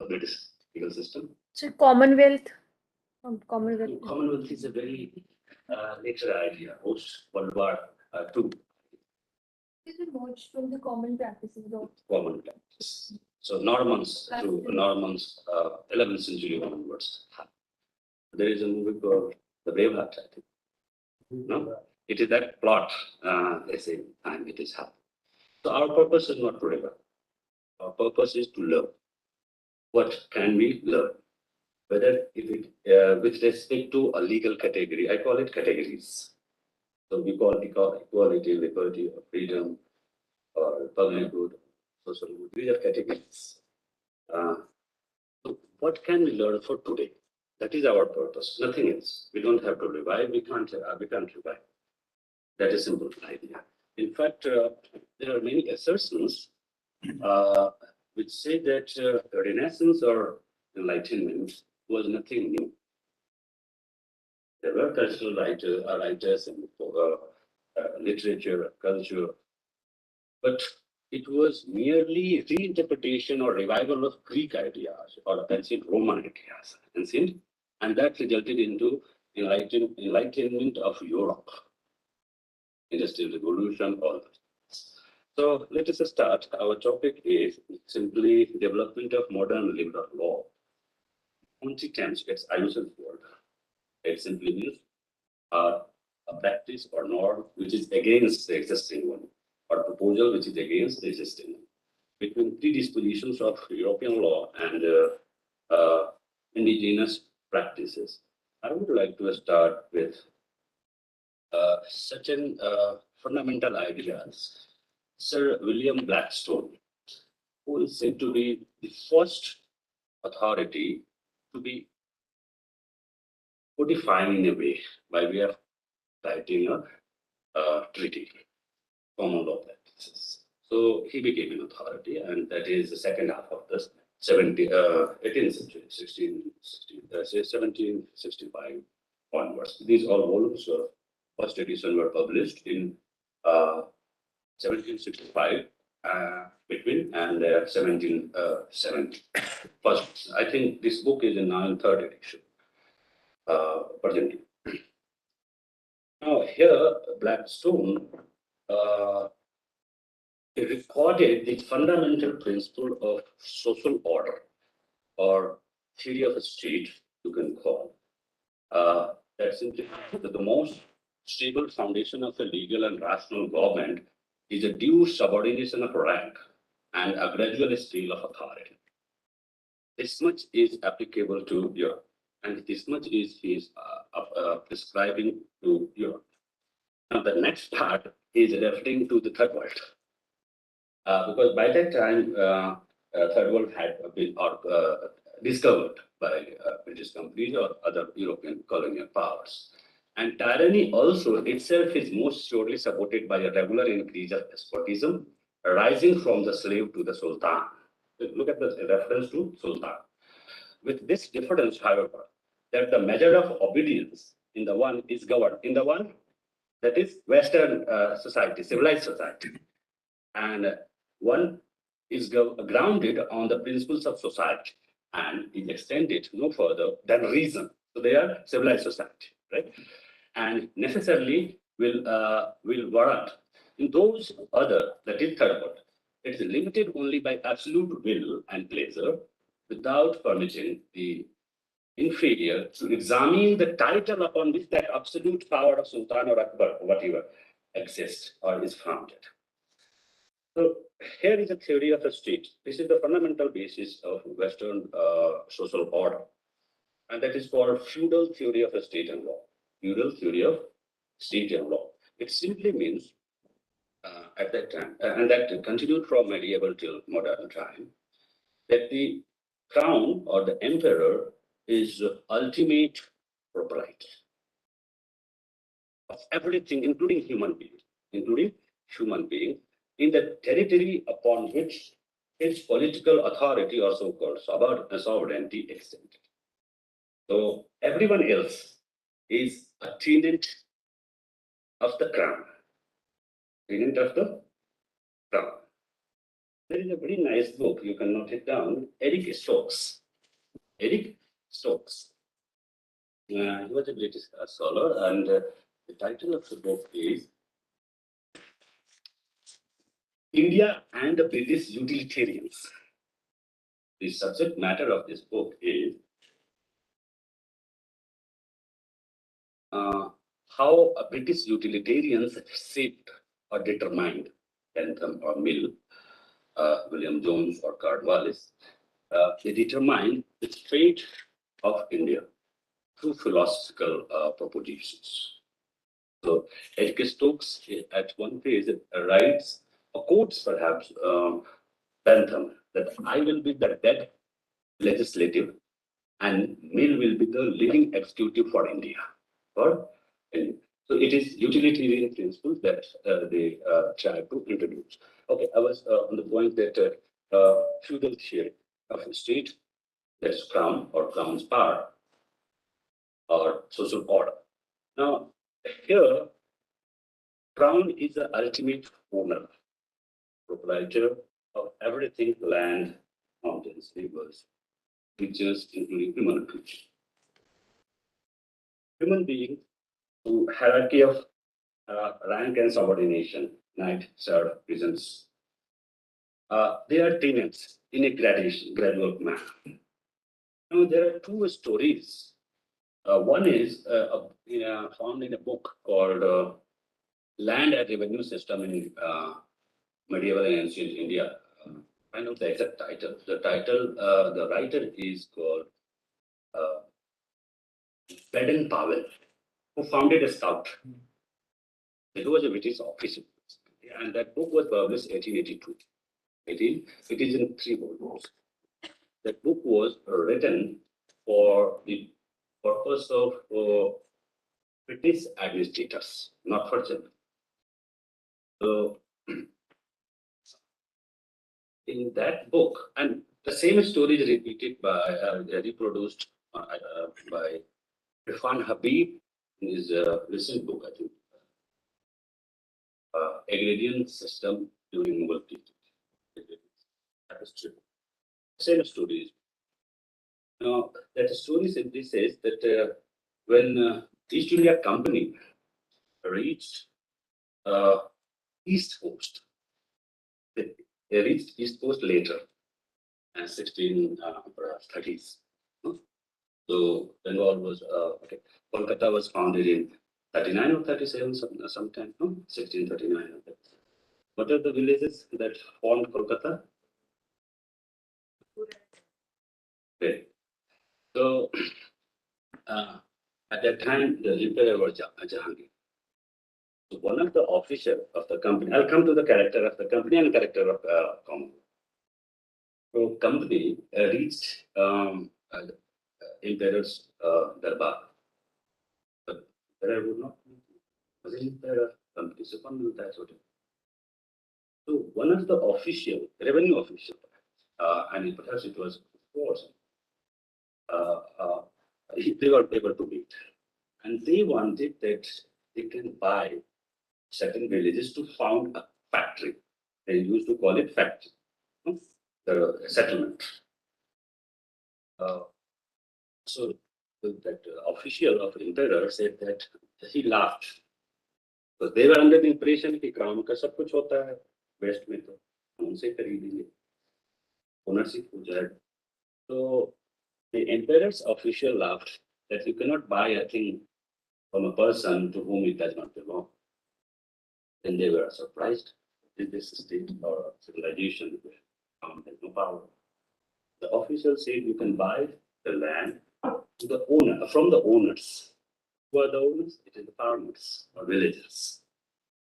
the British legal system. So Commonwealth. Commonwealth. Commonwealth is a very later idea, post World War II. Is it merged from the common practices of Common practice. So Normans, through Normans, 11th century onwards. There is a movie called The Braveheart, I think. No, it is that plot. They say time it is happening. So our purpose is not to rebel. Our purpose is to learn. What can we learn? Whether if it with respect to a legal category, I call it categories. So we call equality, liberty, or freedom, or public good, social good. These are categories. So what can we learn for today? That is our purpose. Nothing else. We don't have to revive. We can't revive. That is a simple idea. In fact, there are many assertions which say that Renaissance or Enlightenment was nothing new. There were cultural writers and literature, culture, but it was merely reinterpretation or revival of Greek ideas or ancient Roman ideas, and that resulted into enlightenment of Europe, Industrial Revolution, all that. So let us start. Our topic is simply development of modern liberal law. Only terms gets unusual word. It simply means a practice or norm which is against the existing one, or proposal which is against the existing one. Between predispositions of European law and indigenous practices, I would like to start with certain fundamental ideas. Sir William Blackstone, who is said to be the first authority to be codifying in a way by way of writing a treaty, common law practices. So he became an authority, and that is the second half of the 18th century, 1765 onwards. These all volumes of first edition were published in 1765 between and 1770. First, I think this book is in now in third edition presently. Now here, Blackstone recorded the fundamental principle of social order or theory of a state, you can call. That simply that the most stable foundation of a legal and rational government is a due subordination of rank and a gradual scale of authority. This much is applicable to Europe, and this much is prescribing to Europe. Now, the next part is referring to the third world, because by that time, third world had been discovered by British companies or other European colonial powers. And tyranny also itself is most surely supported by a regular increase of despotism rising from the slave to the sultan. Look at the reference to sultan. With this difference, however, that the measure of obedience in the one is governed in the one that is Western society, civilized society, and one is grounded on the principles of society and is extended no further than reason. So they are civilized society, right? And necessarily will warrant in those other, that is third world. It is limited only by absolute will and pleasure, without permitting the inferior to examine the title upon which that absolute power of Sultan or Akbar, whatever, exists or is founded. So here is a theory of a state. This is the fundamental basis of Western social order, and that is called feudal theory of a state and law. Feudal theory of state and law. It simply means at that time, and that continued from medieval till modern time, that the crown or the emperor is ultimate proprietor of everything, including human being, in the territory upon which its political authority or so-called sovereignty extended. So everyone else is a tenant of the crown. Tenant of the crown. There is a very nice book, you can note it down, Eric Stokes. Eric Stokes. He was a British scholar, and the title of the book is India and the British Utilitarians. The subject matter of this book is how British utilitarians shaped or determined Bentham or Mill, William Jones or Cornwallis. They determined the fate of India through philosophical propositions. So Eric Stokes at one page writes, or quotes perhaps Bentham, that I will be the dead legislative and Mill will be the living executive for India. For India. So it is utilitarian principles that they try to introduce. Okay, I was on the point that feudal theory of a state, that is crown or crown's power or social order. Now, here, crown is the ultimate owner, proprietor of everything, land, mountains, rivers, creatures, including human creatures. Human beings to hierarchy of rank and subordination, knight, serf, peasants. They are tenants in a gradual manner. Now, there are two stories. One is found in a book called Land and Revenue System in Medieval and Ancient India. I know the exact title. The title, the writer is called Baden Powell, who founded a scout. It was a British officer, and that book was published 1882. It is in 3 volumes. That book was written for the purpose of British administrators, not for general. So, in that book, and the same story is repeated by, reproduced by Irfan Habib in his recent book, I think, Agrarian System during Mughal period. That is true. Same stories. Now, that story simply says that when East India Company reached uh, East Coast, they reached East Coast later, 1630s. So Bengal was okay. Kolkata was founded in 39 or 37, sometime, no? 1639. Okay. What are the villages that formed Kolkata? Okay. So at that time, the emperor was Jahangir. So one of the officers of the company, I'll come to the character of the company and character of common. So company reached emperor's darbar. But emperor would not. Was it emperor? Company, so one of the official, revenue official, and perhaps it was force, they were able to meet. And they wanted that they can buy certain villages to found a factory. They used to call it factory, the settlement. So that official of emperor said that he laughed. So they were under the impression कि crown का सब कुछ होता है west में तो उनसे खरीदेंगे ownership हो जाएगा. So the emperor's official laughed that you cannot buy a thing from a person to whom it does not belong. Then they were surprised. Did this state or civilization has no power? The official said you can buy the land to the owner from the owners. Who are the owners? It is the farmers or villagers.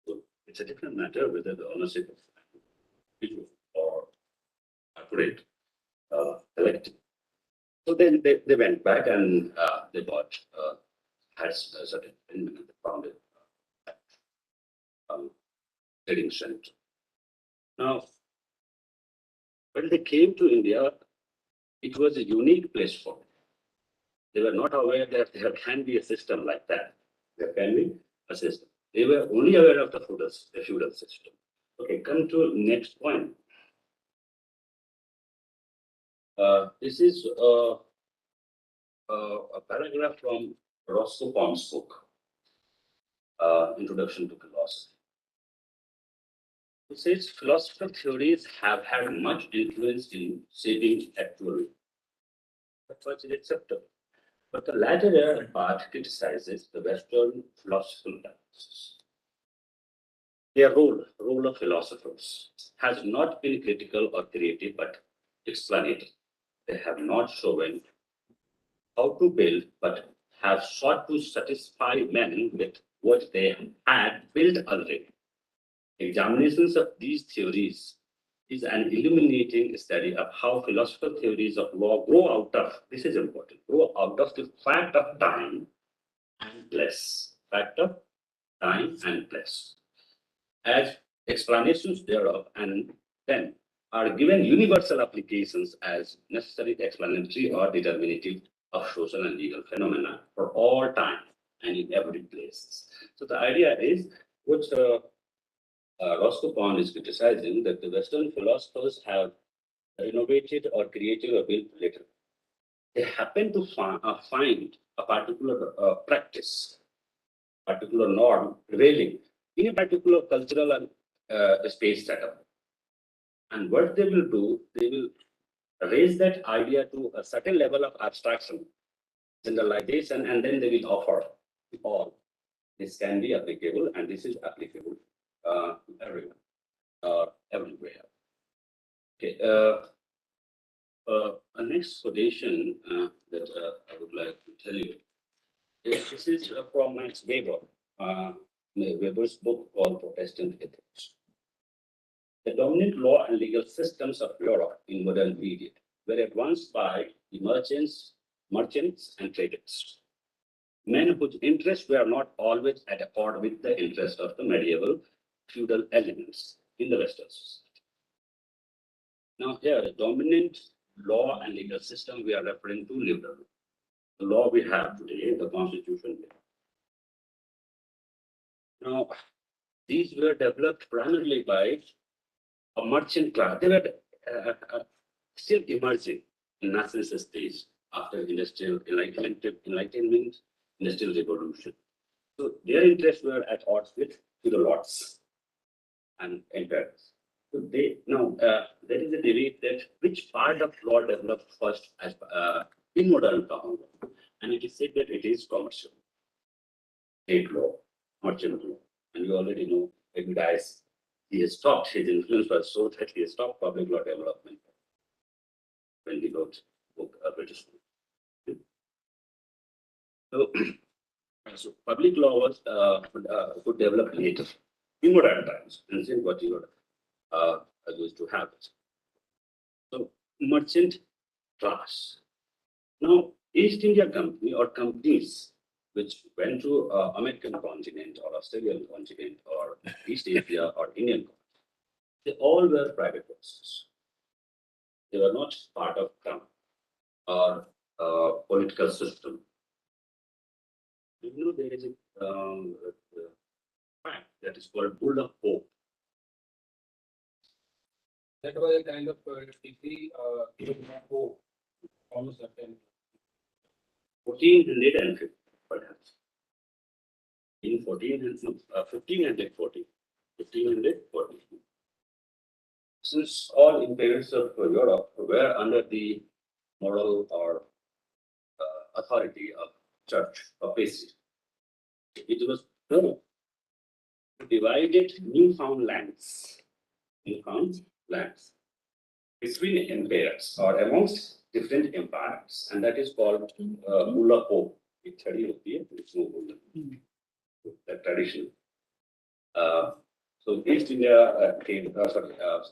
So it's a different matter whether the ownership of individual or corporate collective. So then they went back and they bought had a certain they founded trading center. Now, when they came to India, it was a unique place for them. They were not aware that there can be a system like that. There can be a system. They were only aware of the feudal system. Okay, come to next point. This is a paragraph from Roscoe Pond's book, Introduction to Philosophy. It says philosophical theories have had much influence in shaping actual. That's what is acceptable. But the latter part criticizes the Western philosophical practices. Their role of philosophers, has not been critical or creative, but explanatory. They have not shown how to build, but have sought to satisfy men with what they had built already. Examinations of these theories is an illuminating study of how philosophical theories of law grow out of, this is important, grow out of the fact of time and place. Fact of time and place. As explanations thereof, and then are given universal applications as necessary explanatory or determinative of social and legal phenomena for all time and in every place. So the idea is, which Roscoe Pond is criticizing, that the Western philosophers have innovated or created or built later. They happen to find a particular practice, particular norm prevailing in a particular cultural and space setup. And what they will do, they will raise that idea to a certain level of abstraction, generalization, and then they will offer all. This can be applicable, and this is applicable to everyone, everywhere. Okay. A next quotation that I would like to tell you. This is from Max Weber, Weber's book called Protestant Ethics. The dominant law and legal systems of Europe in modern period were advanced by the merchants and traders, men whose interests were not always at accord with the interest of the medieval feudal elements in the Western society. Now here, the dominant law and legal system we are referring to liberal. The law we have today, the constitution. Now, these were developed primarily by a merchant class. They were still emerging in nationalist stage after industrial enlightenment, industrial revolution. So their interests were at odds with the lords and emperors. So they now there is a debate that which part of law developed first as in modern common law, and it is said that it is commercial, state law, merchant law, and you already know it guys. He has stopped, his influence was so that he has stopped public law development when he wrote book British law. So, so public law was could develop later in modern times, and see what you are used to have it. So merchant class. Now East India Company or companies which went to American continent or Australian continent or East Asia or Indian continent, they all were private persons. They were not part of crown or political system. You know, there is a fact that is called bull of hope. That was a kind of degree given by hope from a certain 1450, perhaps. In 1540. 1540. Since all imperials of Europe were under the moral or authority of church or papacy, it was divided newfound lands between empires or amongst different empires, and that is called Bulla Pope. It's the tradition. So East India came,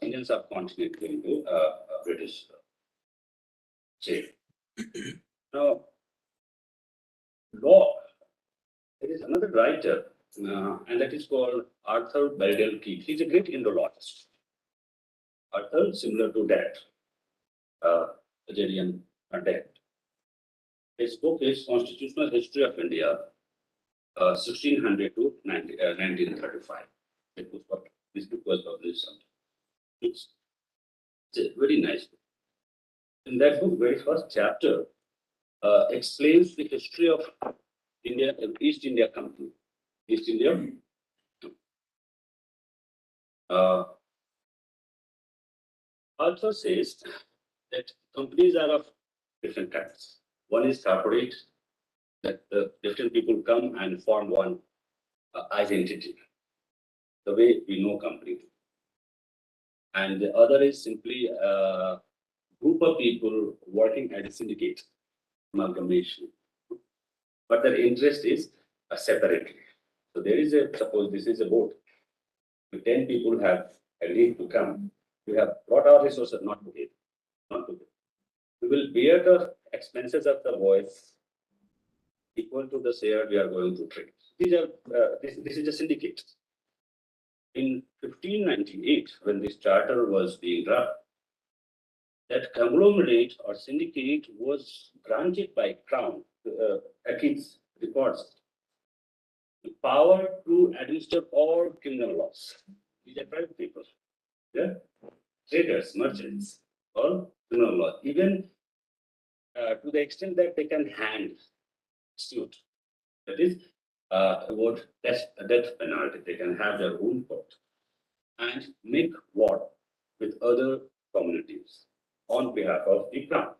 Indian subcontinent came to British shape. Now, law. There is another writer, and that is called Arthur Belden Keith. He's a great Indologist. Arthur, similar to that, Hegelian Dad. His book is Constitutional History of India, 1600 to 1935. This book was published sometime. It's a very nice book. in that book, very first chapter explains the history of India, East India Company. East India. Also says that companies are of different kinds. One is corporate, that different people come and form one identity, the way we know company. And the other is simply a group of people working at a syndicate, amalgamation. But their interest is separately. So there is a, suppose this is a boat, the 10 people have agreed to come. We have brought our resources, not to it, not to it. We will bear the expenses of the voice equal to the share we are going to trade. These are, this is a syndicate. In 1598, when this charter was being drafted, that conglomerate or syndicate was granted by Crown, at its records, the power to administer all criminal laws. These are private people, yeah? Traders, merchants, all criminal law, even to the extent that they can hand suit. That is, about death penalty. They can have their own court and make war with other communities on behalf of the crown.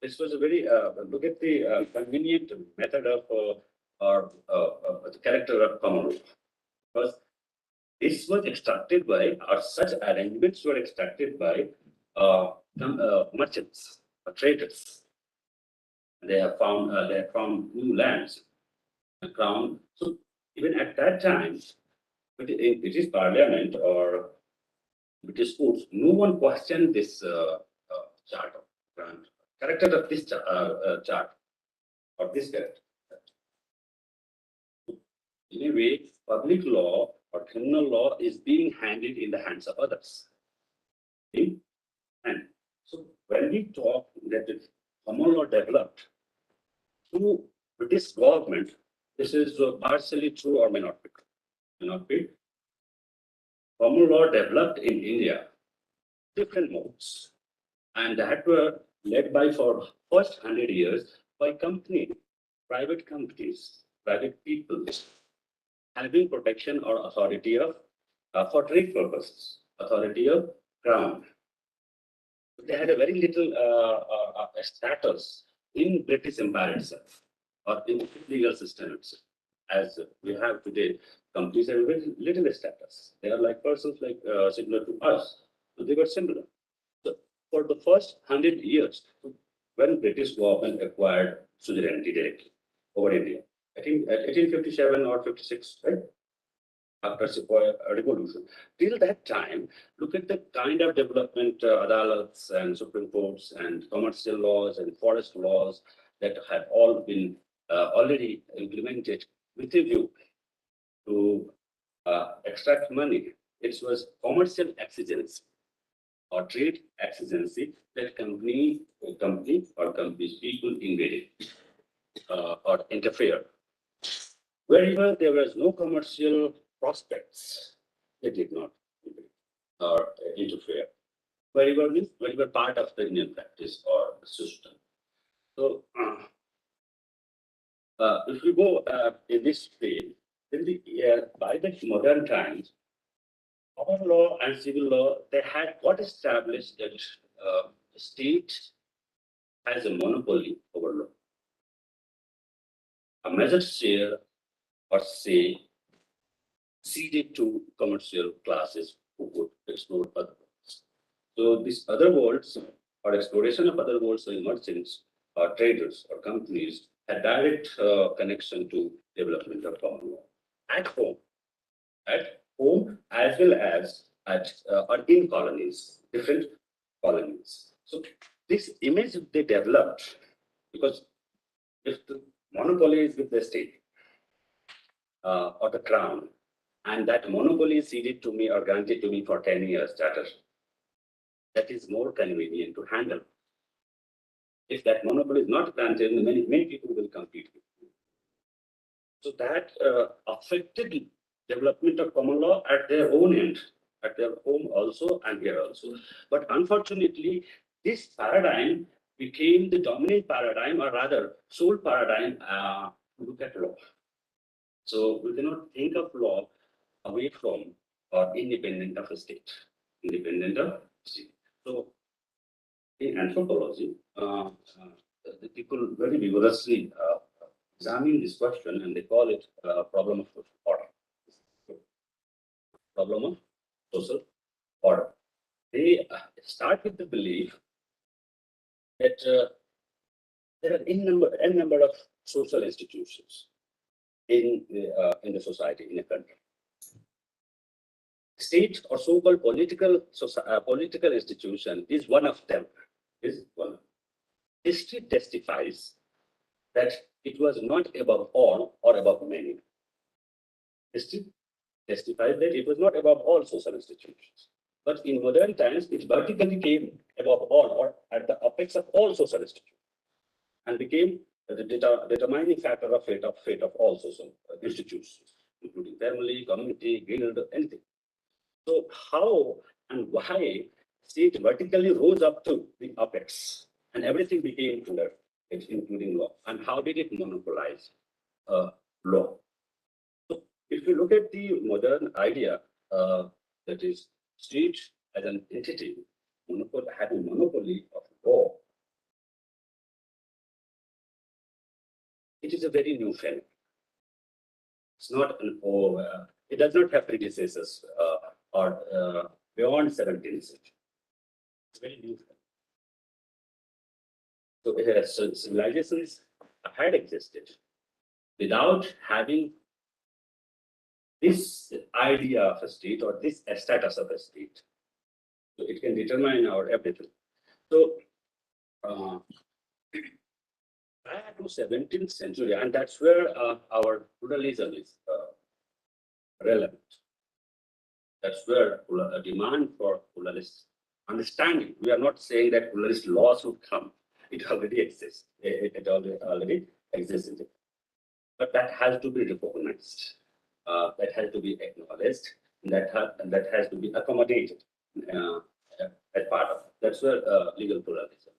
This was a very, look at the convenient method of the character of common law. Because this was extracted by, or such arrangements were extracted by merchants or traders. They have found new lands, the crown. So even at that time, British Parliament or British courts, no one questioned this chart of grant, character of this chart or this character. In a way, public law or criminal law is being handed in the hands of others. Okay? And so when we talk that the common law developed through British government, this is partially true or may not be. May not be. Common law developed in India different modes, and that were led by for first 100 years by private companies, private people having protection or authority of for trade purposes, authority of crown. They had a very little status in British Empire itself or in the legal system itself. As we have today, companies have very little status. They are like persons like similar to us. So they were similar. So for the first 100 years, when British government acquired sovereignty directly over India, I think at 1857 or 56, right? After Sepoy revolution. Till that time, look at the kind of development adalats and Supreme Courts and commercial laws and forest laws that have all been already implemented with a view to extract money. It was commercial exigency or trade exigency that companies or companies people invaded or interfere. Wherever there was no commercial prospects, they did not interfere. Wherever part of the Indian practice or the system. So, if you go in this way, then by the modern times, common law and civil law, they had got established that the state has a monopoly over law. A major share or say ceded to commercial classes who would explore other worlds. So these other worlds or exploration of other worlds by merchants or traders or companies had direct connection to development of common law at home as well as at or in colonies, different colonies. So this image they developed because if the monopoly is with the state or the crown, and that monopoly is ceded to me or granted to me for 10 years charter, that is more convenient to handle. If that monopoly is not granted, many people will compete with you. So that affected development of common law at their own end, at their home also and here also. But unfortunately, this paradigm became the dominant paradigm, or rather, sole paradigm to look at law. So we cannot think of law away from or independent of a state, independent of state. So in anthropology, the people very vigorously examine this question, and they call it problem of social order. Problem of social order. They start with the belief that there are n number of social institutions in the society, in a country. State or so-called political institution is one of them. Is one. History testifies that it was not above all or above many. History testifies that it was not above all social institutions. But in modern times, it vertically came above all or at the apex of all social institutions and became the determining factor of fate of all social institutions, including family, community, guild, anything. So how and why state vertically rose up to the apex and everything became under it, including law? And how did it monopolize law? So if you look at the modern idea, that is state as an entity, having monopoly of law, it is a very new phenomenon. It's not it does not have predecessors or beyond 17th century. It's very new. So civilizations had existed without having this idea of a state or this status of a state. So it can determine our everything. So prior to 17th century, and that's where our pluralism is relevant. That's where a demand for pluralist understanding. We are not saying that pluralist laws would come. It already exists. It already exists. But that has to be recognized. That has to be acknowledged. And that has to be accommodated as part of it. That's where legal pluralism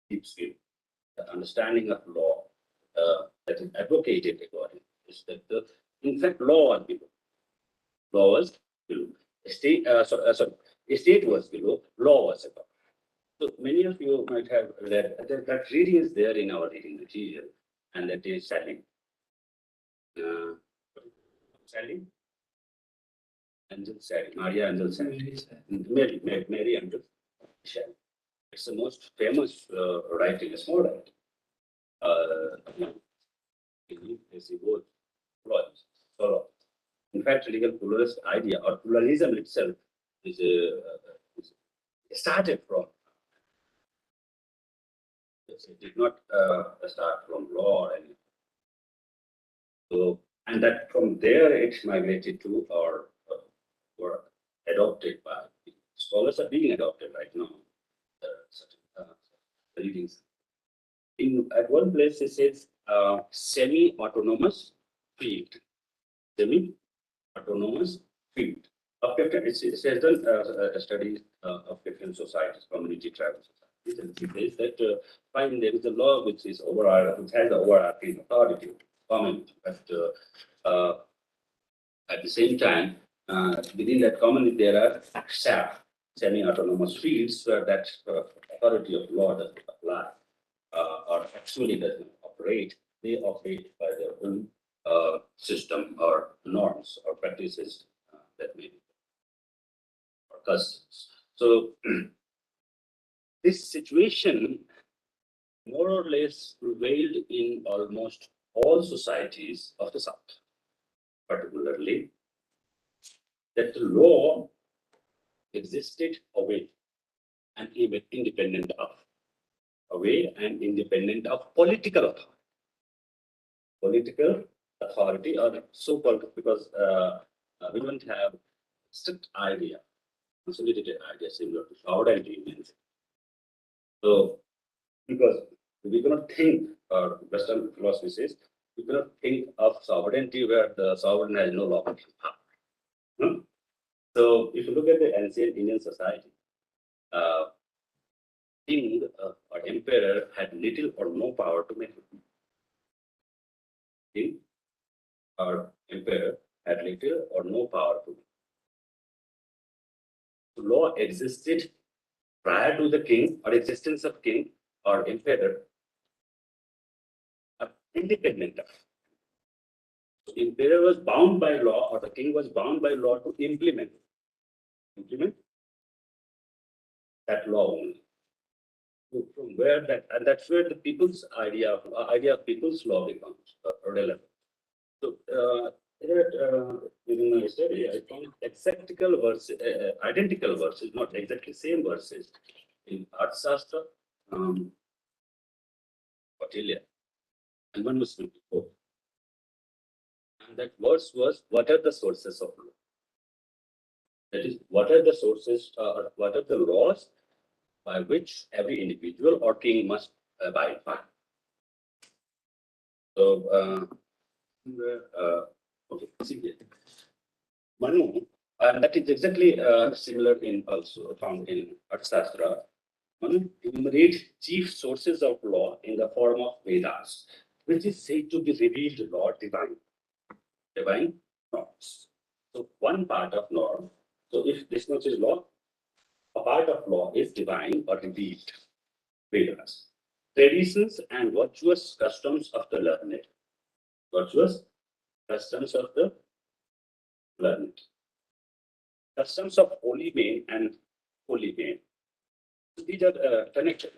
keeps you. The understanding of law that is advocated according is that in fact law was below. Law was below. State was below, law was above. So many of you might have read that reading is there in our reading material, and that is Sally. Sally? Angel Sally, Maria Angel Sally. Mary Angel Sally. It's the most famous writing, a small writing. In fact, legal pluralist idea or pluralism itself is started from. It did not start from law or anything. So, and that from there it migrated to or were adopted by scholars are being adopted right now. Certain readings. At one place it says semi-autonomous field. Semi-autonomous field. It says studies of different societies, community, tribal societies, and it says that fine, there is a law which is which has the overarching authority, community, but at the same time, within that community, there are SAF, semi-autonomous fields, where that authority of law does not apply or actually does not operate. They operate by their own system or norms or practices that may be or customs. So this situation more or less prevailed in almost all societies of the South, particularly that the law existed away and even independent of political authority. Political authority or so-called, because we don't have strict idea, consolidated idea similar to sovereignty means. So because we cannot think, or Western philosophy says, we cannot think of sovereignty where the sovereign has no lawful power. Hmm? So if you look at the ancient Indian society, king or emperor had little or no power to make it. King or emperor had little or no power to make it. Law existed prior to the king or existence of king or emperor, independent of. So emperor was bound by law or the king was bound by law to implement that law only. So from where that, and that's where the people's idea of people's law becomes relevant. So within my study, I found identical verses, not exactly same verses in Arthashastra, Kautilya, and one was 24. And that verse was, what are the sources of law? That is, what are the sources, or what are the laws by which every individual or king must abide by? So, okay, see here. Manu, and that is exactly similar in also found in Arthashastra. Manu enumerate chief sources of law in the form of Vedas, which is said to be revealed law, divine norms. So one part of law, so if this much is law, a part of law is divine or revealed Vedas. Traditions and virtuous customs of the learned. Virtuous customs of the learned. Customs of holy men and holy men. These are connected.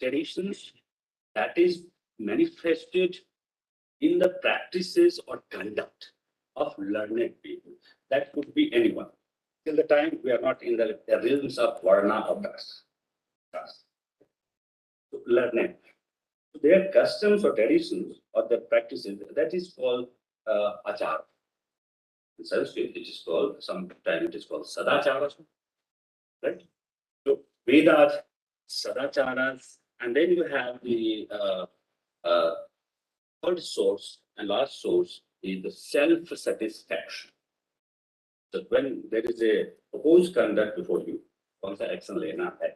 Traditions that is manifested in the practices or conduct of learned people. That could be anyone. Till the time we are not in the realms of Varna or caste. So learned. Their customs or traditions or the practices, that is called achar. In Sanskrit, it is called, sometimes it is called sadachara, right? So Vedas, sadacharas, and then you have the uh, third source and last source is the self-satisfaction. So when there is a proposed conduct before you, कौन सा action लेना है,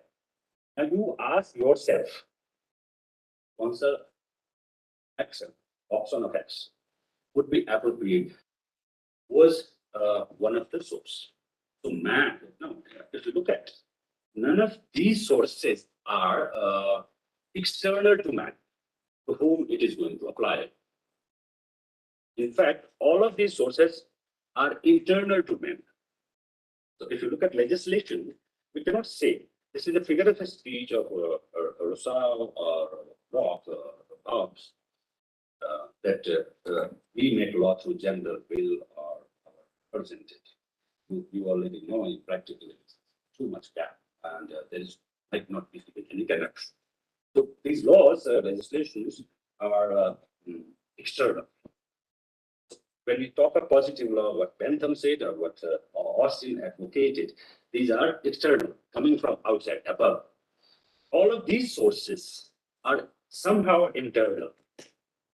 and you ask yourself, कौन सा action, option of X would be appropriate, was one of the source. So man, no, if you look at, none of these sources are external to man, to whom it is going to apply. In fact, all of these sources are internal to man. So if you look at legislation, we cannot say this is a figure of speech of Rousseau or Locke or Hobbes that we make law through general will or percentage. You already know in practically it's too much gap and there is might not be any connection. So these laws, legislations are external. When we talk of positive law, what Bentham said or what Austin advocated, these are external, coming from outside, above. All of these sources are somehow internal,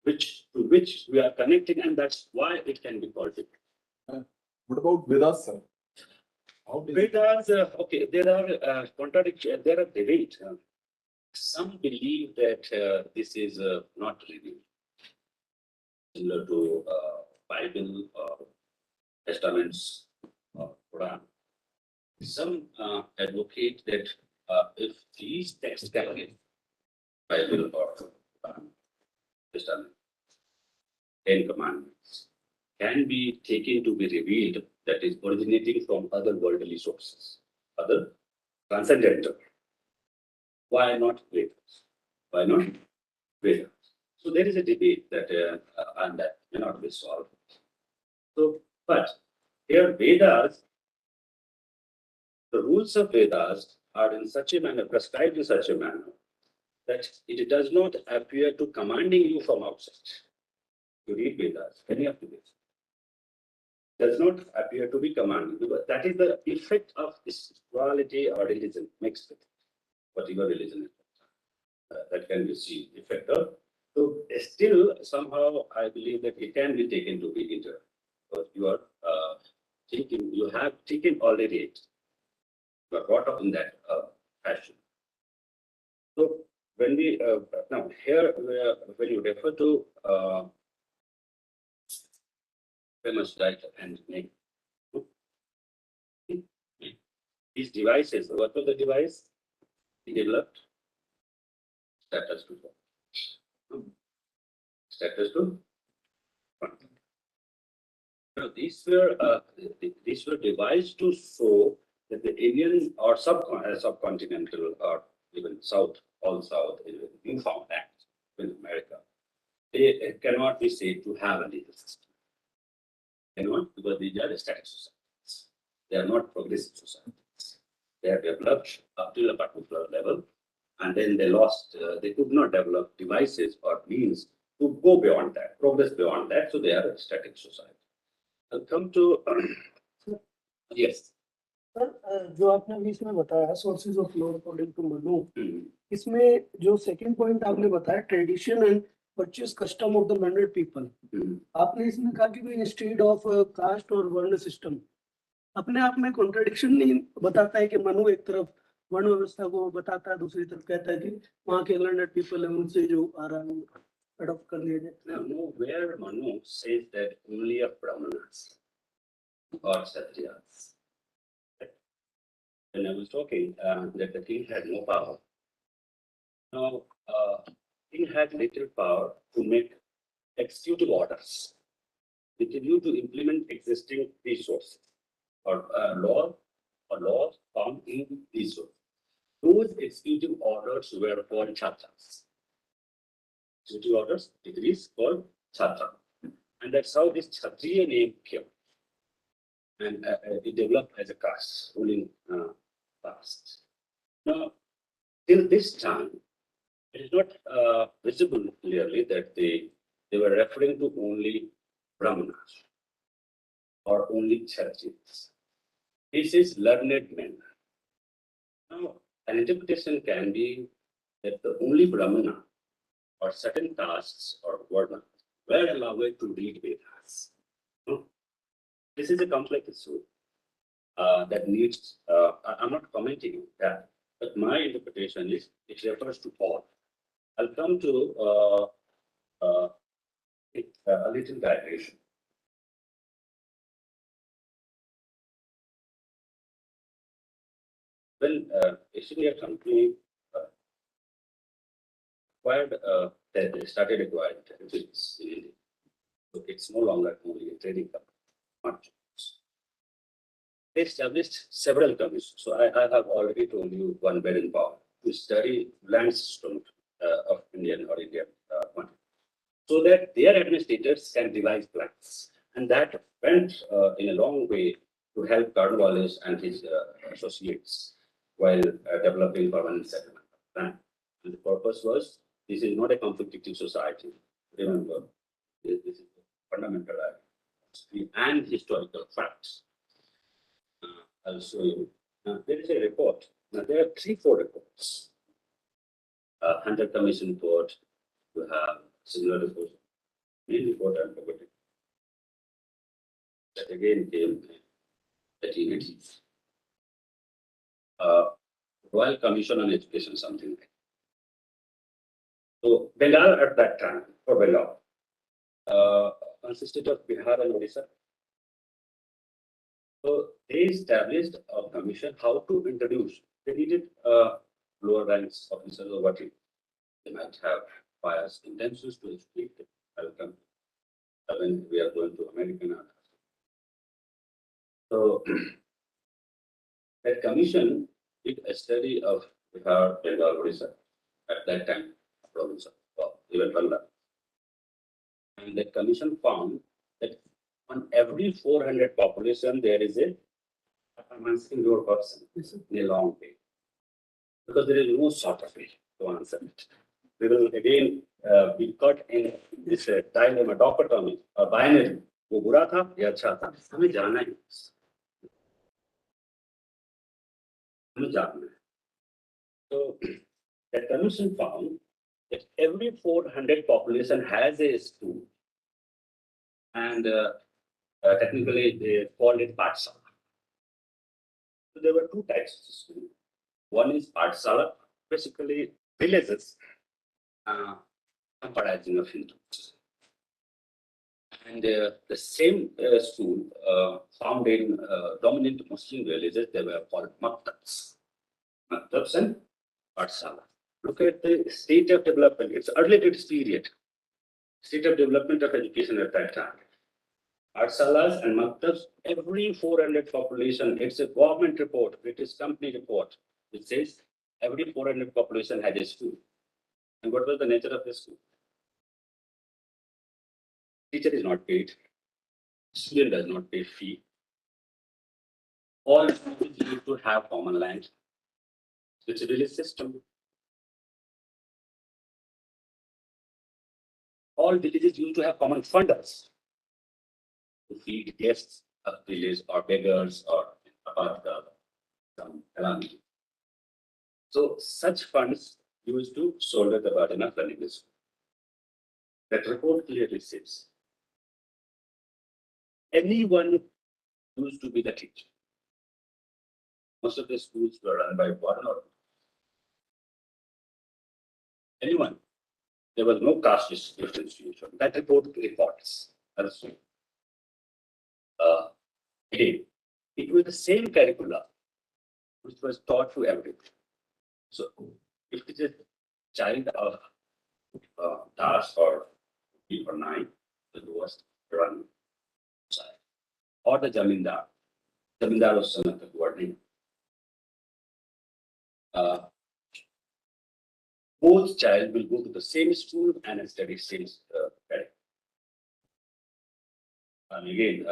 to which we are connecting, and that's why it can be positive. What about Vedas, sir? How does it- Vedas, okay, there are contradictions, there are debates. Some believe that this is not revealed, similar to Bible or Testaments or Quran. Some advocate that if these texts can be Bible or Testament, Ten Commandments, can be taken to be revealed, that is originating from other worldly sources, other transcendental. Why not Vedas? Why not Vedas? So there is a debate that and that may not be solved. So, but here Vedas, the rules of Vedas are in such a manner, prescribed in such a manner, that it does not appear to commanding you from outside. You read Vedas, any of the Vedas, does not appear to be commanding, because that is the effect of spirituality or religion mixed with whatever religion is. That can be seen effect of. So still somehow I believe that it can be taken to be inter, because you are taking, you have taken already it. You are brought up in that fashion. when we, now here, when you refer to, famous writer and name, these devices, what was the device he developed? Status to status to. Now, these were devised to show that the Indian or subcontinental or even South, all South, even Newfoundland in America, they cannot be said to have a legal system. Cannot, because these are static societies. They are not progressive societies. They are developed up to a particular level, and then they lost. They could not develop devices or means to go beyond that, progress beyond that. So they are a static society. I'll come to yes. Sir जो आपने अभी इसमें बताया sources of law according to Manu, Hmm. इसमें जो second point आपने बताया tradition and purchase custom of the landed people, Hmm. आपने इसमें कहा कि इंस्टेड ऑफ कास्ट और वर्ण सिस्टम, अपने आप में कॉन्ट्रडिक्शन नहीं बताता है कि मनु एक तरफ वर्ण व्यवस्था को बताता है, दूसरी तरफ कहता है कि वहाँ के लैंडेड पीपल है उनसे जो आ रहा है अडॉप्ट कर लिया जाए. Now, nowhere Manu says that only a Brahmanas or Kshatriyas. When I was talking that the king had no power. Now, king had little power to make executive orders with a view to implement existing resources or laws found in these sources. Those executive orders were called chatras. Executive orders, degrees called chatra. And that's how this Kshatriya name came. And it developed as a caste, ruling caste. Now, till this time, it is not visible clearly that they were referring to only Brahmanas or only Kshatriyas. This is learned men. Now, an interpretation can be that the only Brahmana or certain castes or varna were allowed to read Vedas. This is a complex issue that needs, I'm not commenting on that, but my interpretation is it refers to all. I'll come to a little digression. When East India Company they started acquiring territories in India, so it's no longer only a trading company. They established several commissions. So I have already told you one bed in power to study land system of Indian or Indian country, so that their administrators can devise plans. And that went in a long way to help Cornwallis and his associates while developing permanent settlement plan. And the purpose was, this is not a competitive society. Remember, this is fundamental and historical facts. I'll show you. There is a report. Now, there are 3-4 reports. Hunter Commission report, you have similar reports. Main report I'm forgetting. That again came in 1880s. Royal Commission on Education, something like that. So, Bengal at that time, for Bengal, consisted of Bihar and Odisha. So they established a commission how to introduce. They needed lower ranks officers or what they might have bias intentions to educate them. Welcome when we are going to American art. So that commission did a study of Bihar, Bengal, Odisha at that time, province of even Bangla. And that commission found that on every 400 population, there is a lower person in a long way. Because there is no sort of way to answer it. We will again be caught in this dilemma, dichotomy, or binary. वो बुरा था या अच्छा था, हमें जानना है, हमें जानना है. So the commission found that every 400 population has a school, and technically they called it Pathsala. So there were 2 types of school. One is Pathsala, basically villages uprising of Hindus. And the same school found in dominant Muslim villages, they were called maktabs. Maktabs and Pathshala. Look at the state of development. It's early to this period. State of development of education at that time. Pathshalas and maktabs, every 400 population, it's a government report, British company report. It says every 400 population had a school. And what was the nature of the school? Teacher is not paid. Student does not pay fee. All schools need to have common land. It's a village system. All villages used to have common funders to feed guests of village or beggars or about some calamity. So such funds used to shoulder the burden of running the school. That report clearly says anyone used to be the teacher. Most of the schools were run by one or two. Anyone. There was no caste differentiation. That report reports. Also. Again, it was the same curricula which was taught to everyone. So if it is a child of Das or 8 or 9, the lowest run child, or the Jamindar. Jamindar was son of the government. Both child will go to the same school and study same curriculum. And again,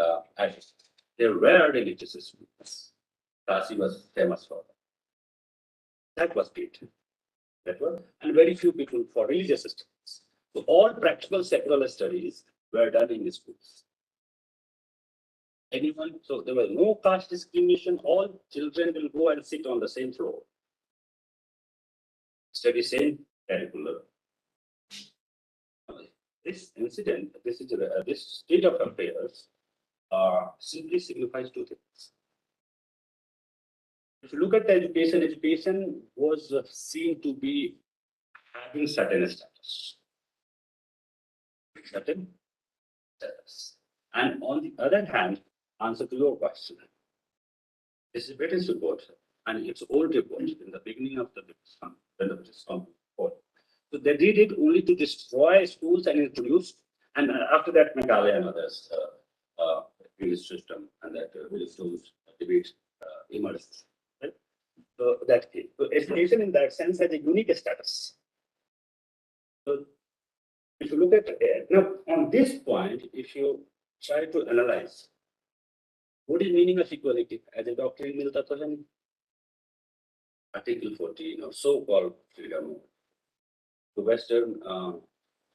there were religious schools. Kasi was famous for that. That was paid. That was, and very few people for religious studies. So all practical secular studies were done in the schools. Anyone, so there was no caste discrimination. All children will go and sit on the same floor. Study same curriculum. This incident, this state of affairs, simply signifies two things. If you look at the education was seen to be having certain status. Certain status. And on the other hand, answer to your question. This is British report, and it's old report in the beginning of the British report. So they did it only to destroy schools and introduce, and after that, Meghalaya and others, village system and that village schools debate emerged. Right? So that so education in that sense has a unique status. So if you look at now on this point, if you try to analyze what is meaning of equality as a doctrine, milta to hai. Article 14 or so-called freedom. The Western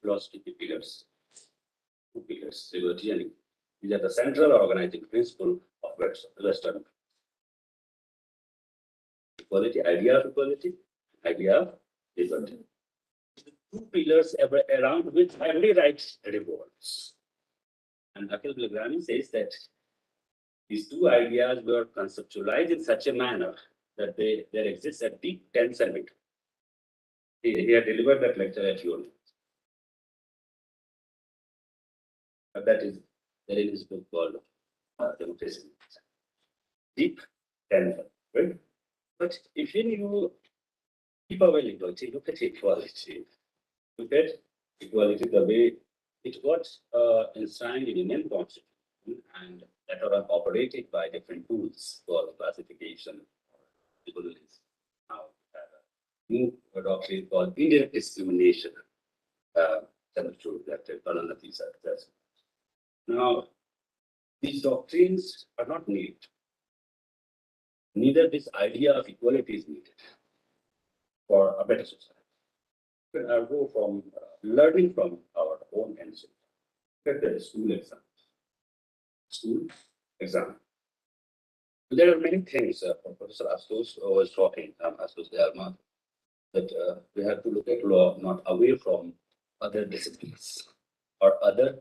philosophy pillars, two pillars, liberty and these are the central organizing principle of Western equality, idea of equality, idea of liberty. The two pillars around which every right revolves. And Akhil Bilgrami says that these two ideas were conceptualized in such a manner that there exists a deep tense and he had delivered that lecture at UNI. That is there in his book called Democracy. Deep tension, right? But if you keep away equality, look at equality. Look at equality the way it got enshrined in Indian Constitution and that are operated by different tools for classification. Now, new doctrine called indirect discrimination. Now, these doctrines are not needed. Neither this idea of equality is needed for a better society. We can go from learning from our own ends. Look at the school exam. School exam. There are many things. Professor Astos was talking, Astos Dharma, that we have to look at law not away from other disciplines or other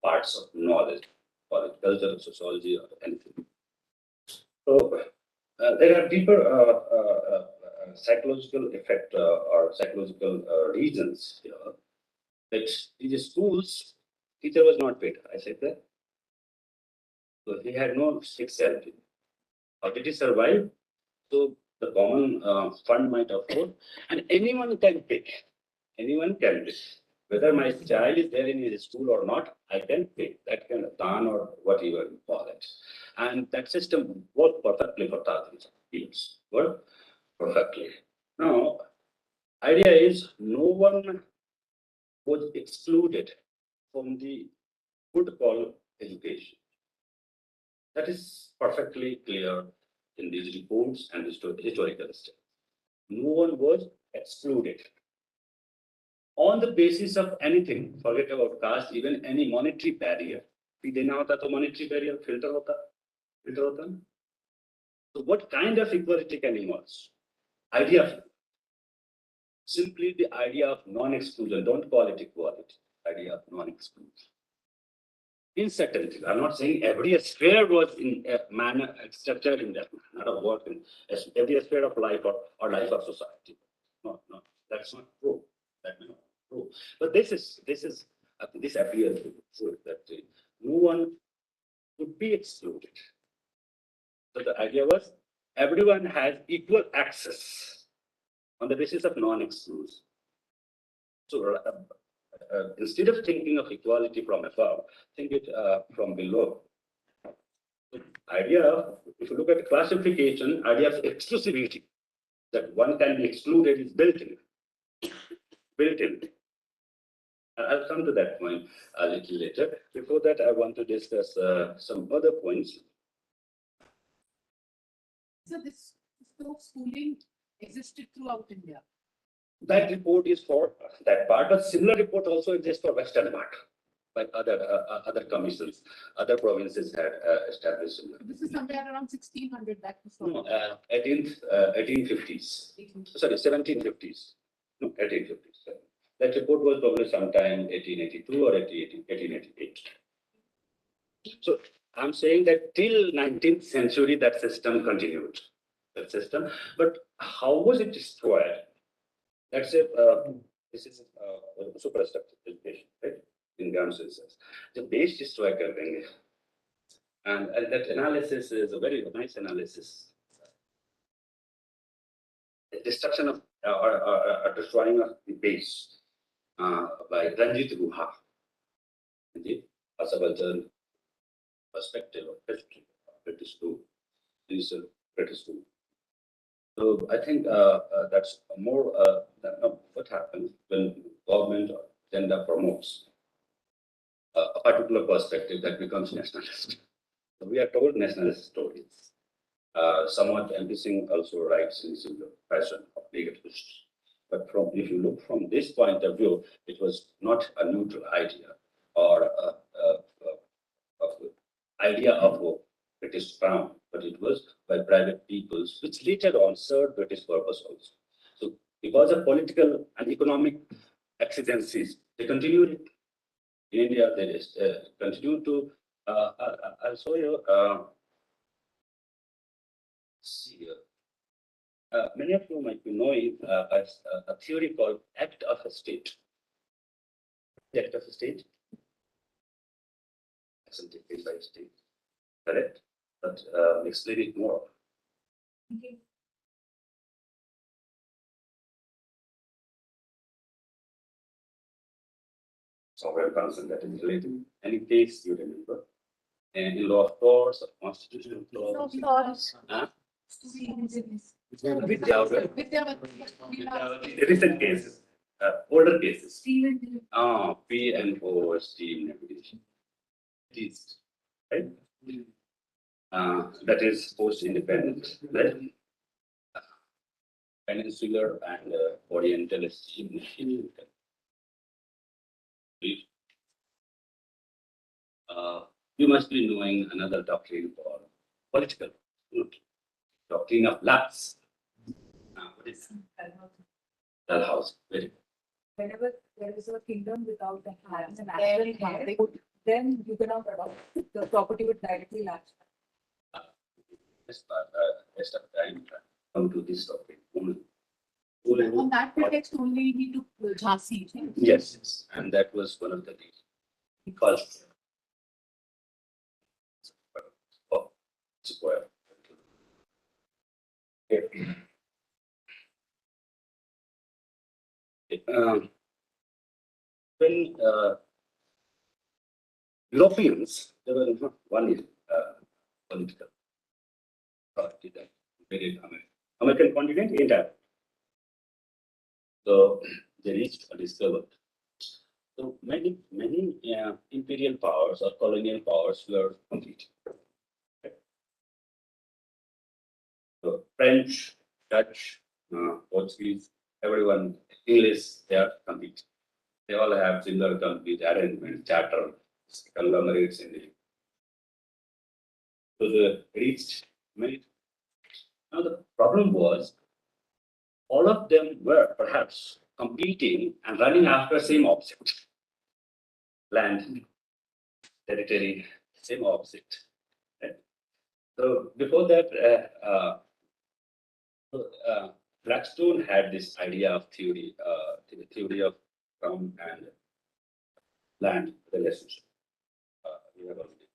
parts of knowledge, or culture, sociology, or anything. So there are deeper psychological effect or psychological reasons here. That in the schools, teacher was not paid. I said that. So he had no fixed salary. How did he survive? So the common fund might afford, and anyone can pay. Anyone can pay. Whether my child is there in his school or not, I can pay. That kind of dan or whatever you call it. And that system worked perfectly for thousands of years. Worked perfectly. Now, idea is no one was excluded from the good call education. That is perfectly clear in these reports and historical studies. No one was excluded. On the basis of anything, forget about caste, even any monetary barrier. भी देना होता तो monetary barrier filter होता ना? So what kind of equality can emerge? Idea of simply the idea of non-exclusion. Don't call it equality. Idea of non-exclusion. In certain things, I'm not saying every sphere was in a manner structured in that manner, not a work in every sphere of life or life of society. No, that's not true. That may not be true. But this appears to be true that no one would be excluded. So the idea was everyone has equal access on the basis of non-exclusion. So instead of thinking of equality from above, think it from below. The idea, if you look at the classification, idea of exclusivity, that one can be excluded is built in. Built in. I'll come to that point a little later. Before that, I want to discuss some other points. So this schooling existed throughout India. That report is for that part, but similar report also exists for Western part by other commissions. Other provinces had established similar. This is somewhere around 1600 back to No, 1850s. Sorry, 1750s. No, 1850s. That report was published sometime 1882 or 1888. So I'm saying that till 19th century, that system continued. That system, but how was it destroyed? Let's say this is superstructure education, right? In ground senses. The base destroy कर देंगे. And that analysis is a very nice analysis. The destruction of or destroying of the base by Ranjit Guha. The subaltern perspective of history of British school, British school. So I think that's more what happens when government or agenda promotes a particular perspective that becomes nationalist. So we are told nationalist stories, somewhat embracing also rights in similar fashion of negative history. But if you look from this point of view, it was not a neutral idea or idea of British crown, but it was by private peoples, which later on served British purpose also. So because of political and economic exigencies, they continued it. In India, they continue to, I'll show you, see here. Many of you might be knowing a theory called Act of a State. The Act of a State? Action taken by a state. Correct? But explain it more. Okay. Somewhere constant that is related. Any case you remember? And in law of courts, or constitutional clause. Huh? The recent cases, older cases. P and O steam navigation. It is, right? That is post-independent, right? Peninsular and Oriental steam navigation. You must be knowing another doctrine called political doctrine of lapse. What is Dalhouse? Very good. Whenever there is a kingdom without a national head, then you cannot adopt, the property would directly lapse. Rest of time come to this topic only. On that pretext only he took Jhansi. Right? Yes, yes, and that was one of the first. Oh, square. Okay. When Europeans, there were one political party that invaded American continent entire. So they reached or discovered. So many imperial powers or colonial powers were complete. So French, Dutch, Portuguese, everyone, English, they are complete. They all have similar complete arrangement, charter, conglomerates in the. So they reached many. Now the problem was all of them were perhaps competing and running after same object. Land, territory, same object. Right? So before that, Blackstone had this idea of theory, the theory of ground and land relationship. We have already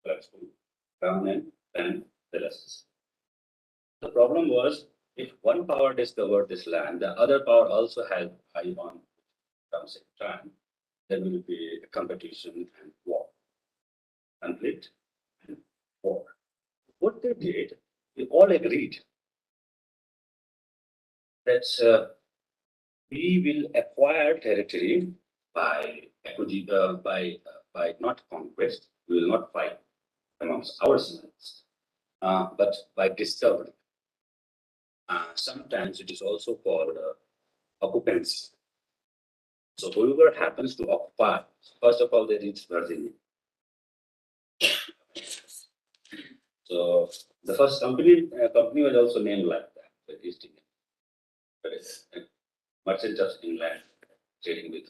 Blackstone, ground and land relationship. The problem was if one power discovered this land, the other power also had eye on some same time. There will be a competition and war, conflict and war. What they did, we all agreed that we will acquire territory by by not conquest. We will not fight amongst ourselves, but by discovery. Sometimes it is also called occupancy. So whoever happens to occupy, first of all, they reach Virginia. So the first company was also named like that, the East India. That is merchant of England trading with.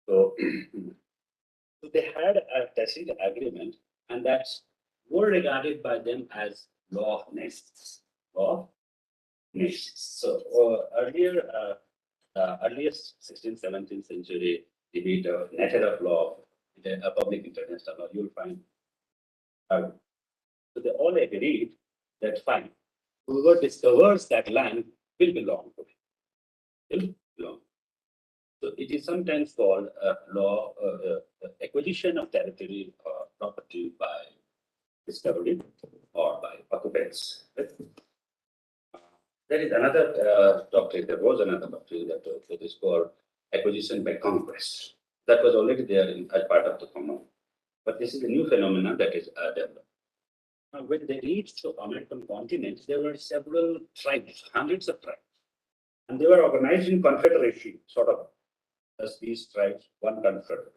So, so they had a tacit agreement, and that's more regarded by them as law of nations. Law of nations. So earliest 16th, 17th century debate of nature of law, a public international law, you'll find. So they all agreed that fine, whoever discovers that land will belong to him. Will belong. So it is sometimes called law acquisition of territory or property by discovery or by occupants. Right? There is another doctrine. There was another doctrine that is called acquisition by conquest. That was already there as part of the common. But this is a new phenomenon that is developed. Now, when they reached the American continent, there were several tribes, hundreds of tribes, and they were organized in confederation, sort of, as these tribes, one confederate.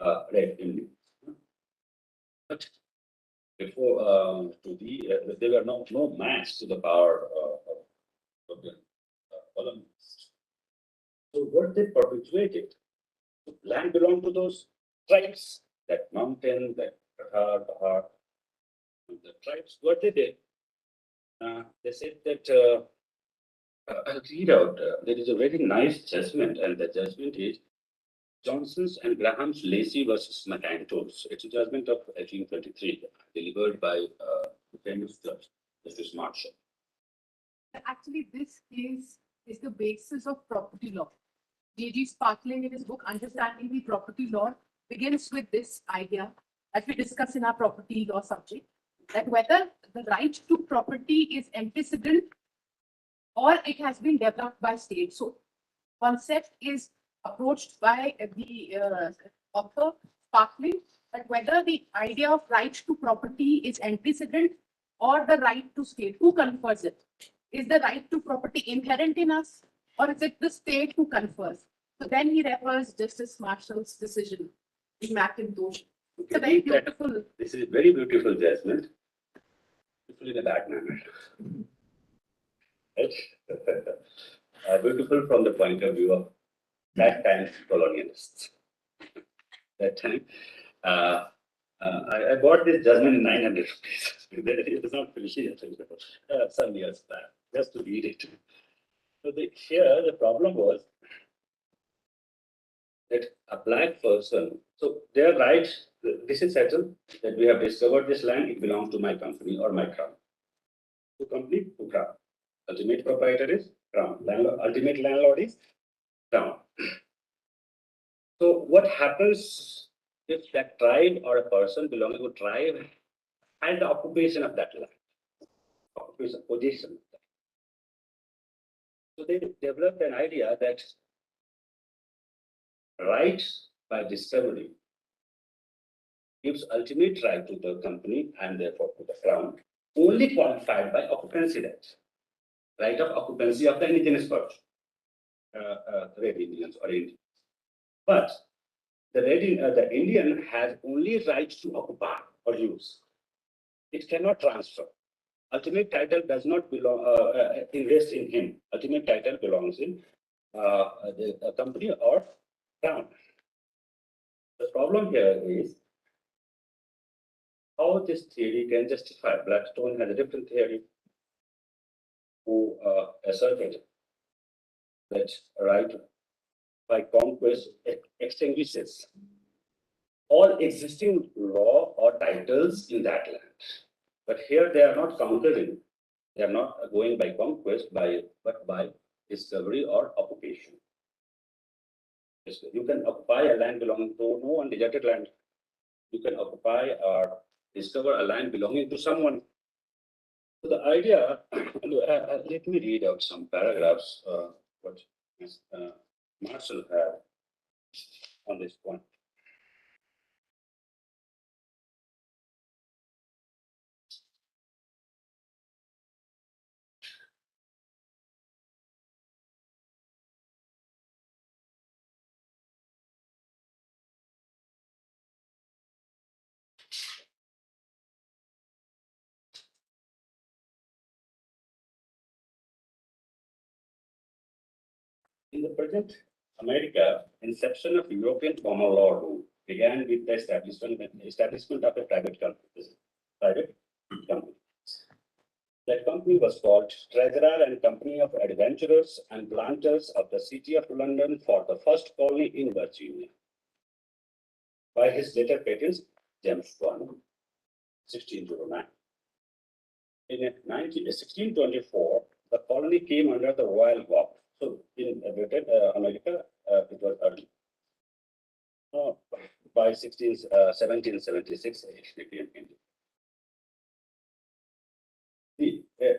Right, India. But before they were no match to the power of the colonists. So what they perpetuated, land belonged to those tribes, that mountain, that Bahar, the tribes. What they did, they said that I'll read out. There is a very nice judgment, and the judgment is Johnson's and Graham's Lacey versus McIntosh. It's a judgment of 1833, delivered by the famous judge, Justice Marshall. Actually, this is the basis of property law. J.G. Sparkling in his book, Understanding the Property Law, begins with this idea that we discuss in our property law subject, that whether the right to property is antecedent or it has been developed by state. So concept is approached by the author Sparkling, that whether the idea of right to property is antecedent or the right to state, who confers it? Is the right to property inherent in us, or is it the state who confers? So then he refers Justice Marshall's decision in McIntosh. It's a very beautiful. This is a very beautiful judgment. Beautiful in a bad manner. Right? Beautiful from the point of view of that time colonialists. That time, I bought this German in 900 rupees. It is not finished yet. Some years back, just to read it. So here the problem was that a black person, so they are right, this is settled, that we have discovered this land, it belongs to my company or my crown. To company, to crown. Ultimate proprietor is crown. Landlord, ultimate landlord is crown. So what happens if that tribe or a person belonging to a tribe had the occupation of that land? Occupation, position. So they developed an idea that right by discovery gives ultimate right to the company and therefore to the crown, only qualified by occupancy rights. Right of occupancy of the indigenous person, Red Indians or Indians. But the Indian has only right to occupy or use. It cannot transfer. Ultimate title does not belong invest in him. Ultimate title belongs in the company or crown. The problem here is how this theory can justify. Blackstone has a different theory, who asserted that right by conquest extinguishes all existing law or titles in that land. But here they are not countering. They are not going by conquest, but by discovery or occupation. You can occupy a land belonging to no one, deserted land. You can occupy or discover a land belonging to someone. So the idea, let me read out some paragraphs, what Marshall had on this point. In the present America, inception of European common law rule began with the establishment of a private company. That company was called Treasurer and Company of Adventurers and Planters of the City of London for the first colony in Virginia. By his later patents, James 1, 1609. In 1624, the colony came under the royal government. So in Britain, America, it was early. By 1776, it became India.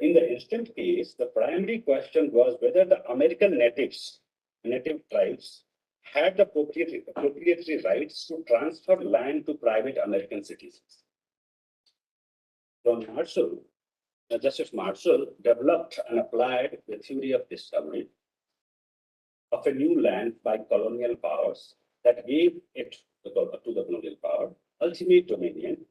In the instant case, the primary question was whether the American native tribes, had the proprietary rights to transfer land to private American citizens. John Marshall, Justice Marshall developed and applied the theory of discovery of a new land by colonial powers that gave it to the colonial power ultimate dominion.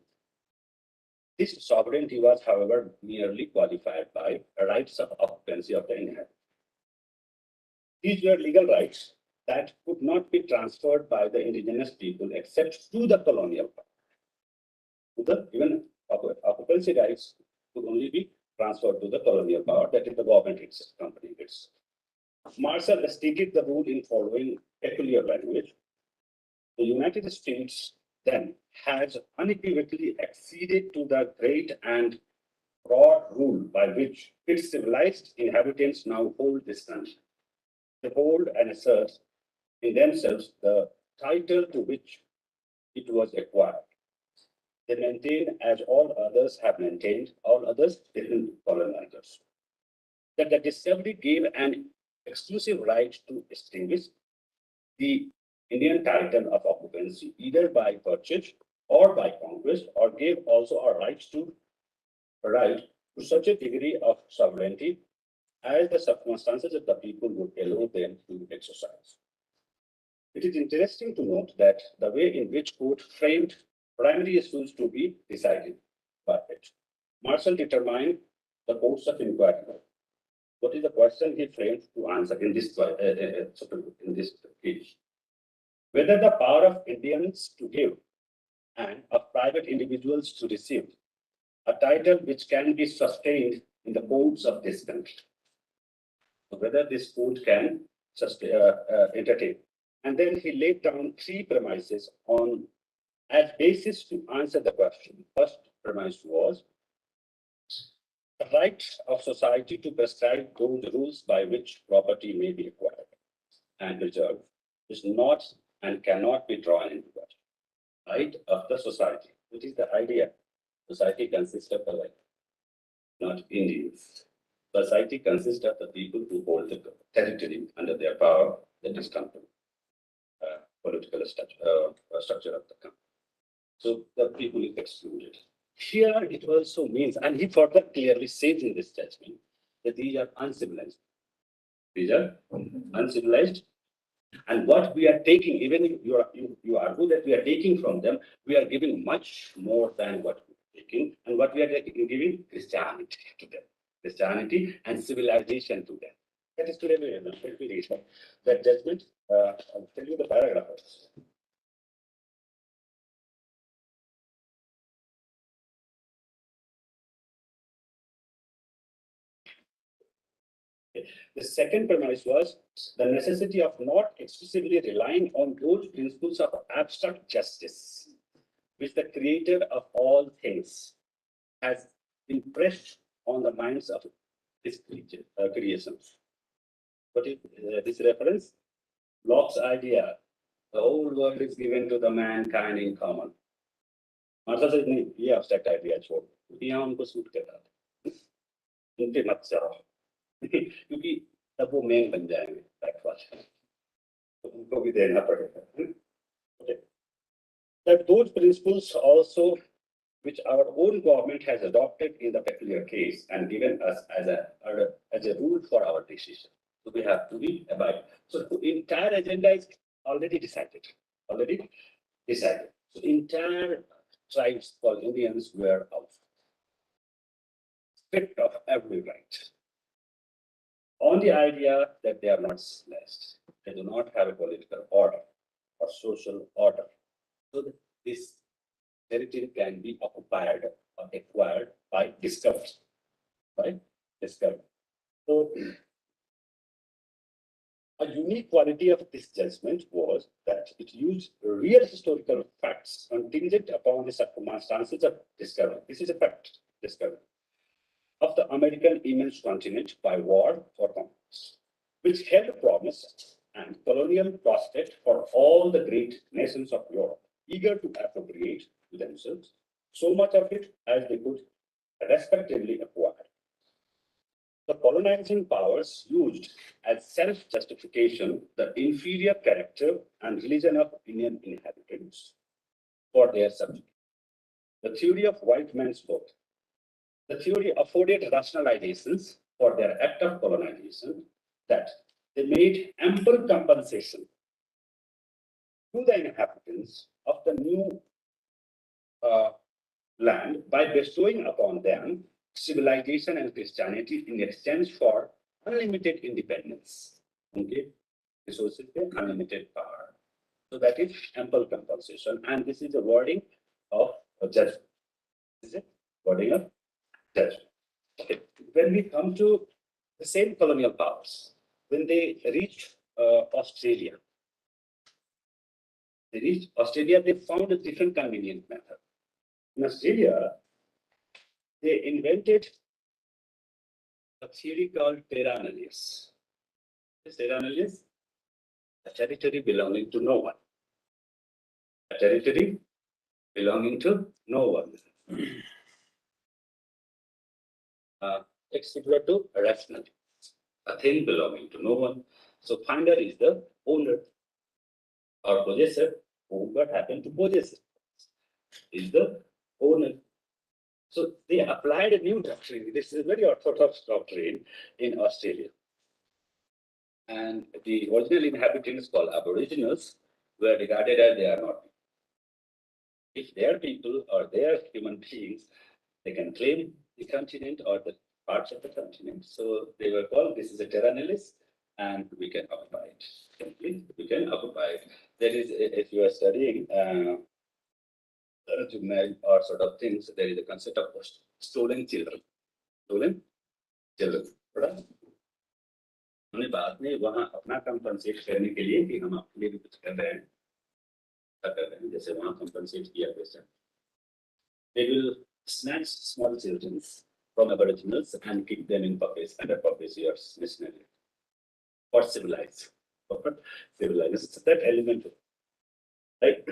This sovereignty was, however, merely qualified by rights of occupancy of the inhabitant. These were legal rights that could not be transferred by the indigenous people except to the colonial power. Even occupancy rights could only be transferred to the colonial power, that is the government itself, company itself. Marshall stated the rule in following peculiar language. The United States then has unequivocally acceded to the great and broad rule by which its civilized inhabitants now hold this country. They hold and assert in themselves the title to which it was acquired. They maintain, as all others have maintained, all others different colonizers, that the discovery gave an exclusive right to extinguish the Indian title of occupancy either by purchase or by conquest, or gave also a right to such a degree of sovereignty as the circumstances of the people would allow them to exercise. It is interesting to note that the way in which court framed primary issues to be decided by it. Marshall determined the course of inquiry. What is the question he framed to answer in this case? Whether the power of Indians to give and of private individuals to receive a title which can be sustained in the courts of this country. So whether this court can sustain, entertain. And then he laid down three premises on as basis to answer the question. First premise was the right of society to prescribe those rules by which property may be acquired and preserved is not and cannot be drawn into question. Right of the society, which is the idea. Society consists of the like, not Indians. Society consists of the people who hold the territory under their power, that is company, political structure of the company. So the people is excluded. Here it also means, and he further clearly says in this judgment that these are uncivilized. These are uncivilized. And what we are taking, even if you argue that we are taking from them, we are giving much more than what we are taking, and what we are taking, giving Christianity to them, Christianity and civilization to them. That is today we read that judgment. I'll tell you the paragraphs. The second premise was the necessity of not exclusively relying on those principles of abstract justice, which the creator of all things has impressed on the minds of his creations. What is this reference? Locke's idea, the whole world is given to the mankind in common. Martha says, नहीं, ये abstract idea छोड़, यहाँ उनको suit कर रहा था, उनके मत जाओ, क्योंकि तब वो मेन बन जाएंगे ब्रेकफास्ट, तो उनको भी देना पड़ेगा. Okay. That those principles also, which our own government has adopted in the peculiar case and given us as a rule for our decision. So we have to be abide. So the entire agenda is already decided. So entire tribes called Indians were out, stripped of every right, on the idea that they are not civilized, they do not have a political order or social order. So this territory can be occupied or acquired by discovery. Right? Discovery. So a unique quality of this judgment was that it used real historical facts contingent upon the circumstances of discovery. This is a fact, discovery of the American immense continent by war or conquest, which held promise and colonial prospect for all the great nations of Europe, eager to appropriate to themselves so much of it as they could respectively acquire. The colonizing powers used as self-justification the inferior character and religion of Indian inhabitants for their subjugation. The theory of white man's vote. The theory afforded rationalizations for their act of colonization that they made ample compensation to the inhabitants of the new land by bestowing upon them civilization and Christianity in exchange for unlimited independence. Okay, resources, unlimited power. So that is ample compensation, and this is the wording of a judgment. Is it wording of judgment? Okay. When we come to the same colonial powers, when they reached Australia, they found a different convenient method. In Australia, they invented a theory called terra nullius. Terra nullius, a territory belonging to no one. A territory belonging to no one. It's equal to rational. A thing belonging to no one. So finder is the owner or possessor, who got happened to possess it, is the owner. So they applied a new doctrine. This is a very orthodox doctrine in Australia. And the original inhabitants called Aboriginals were regarded as they are not. If they are people or they are human beings, they can claim the continent or the parts of the continent. So they were called, this is a terra nullius, and we can occupy it. Simply, we can occupy it. That is, if you are studying juvenile or sort of things, there is a concept of stolen children. Stolen children. right? हमने बाद में वहाँ अपना compensate करने के लिए कि हम अपने लिए भी कुछ कर रहे हैं, क्या कर रहे हैं, जैसे वहाँ कंपनसेट किया वैसे. They will snatch small children from aboriginals and keep them in puppies, under puppies years, missionary. Or civilize. Or civilize. It's that element. Right?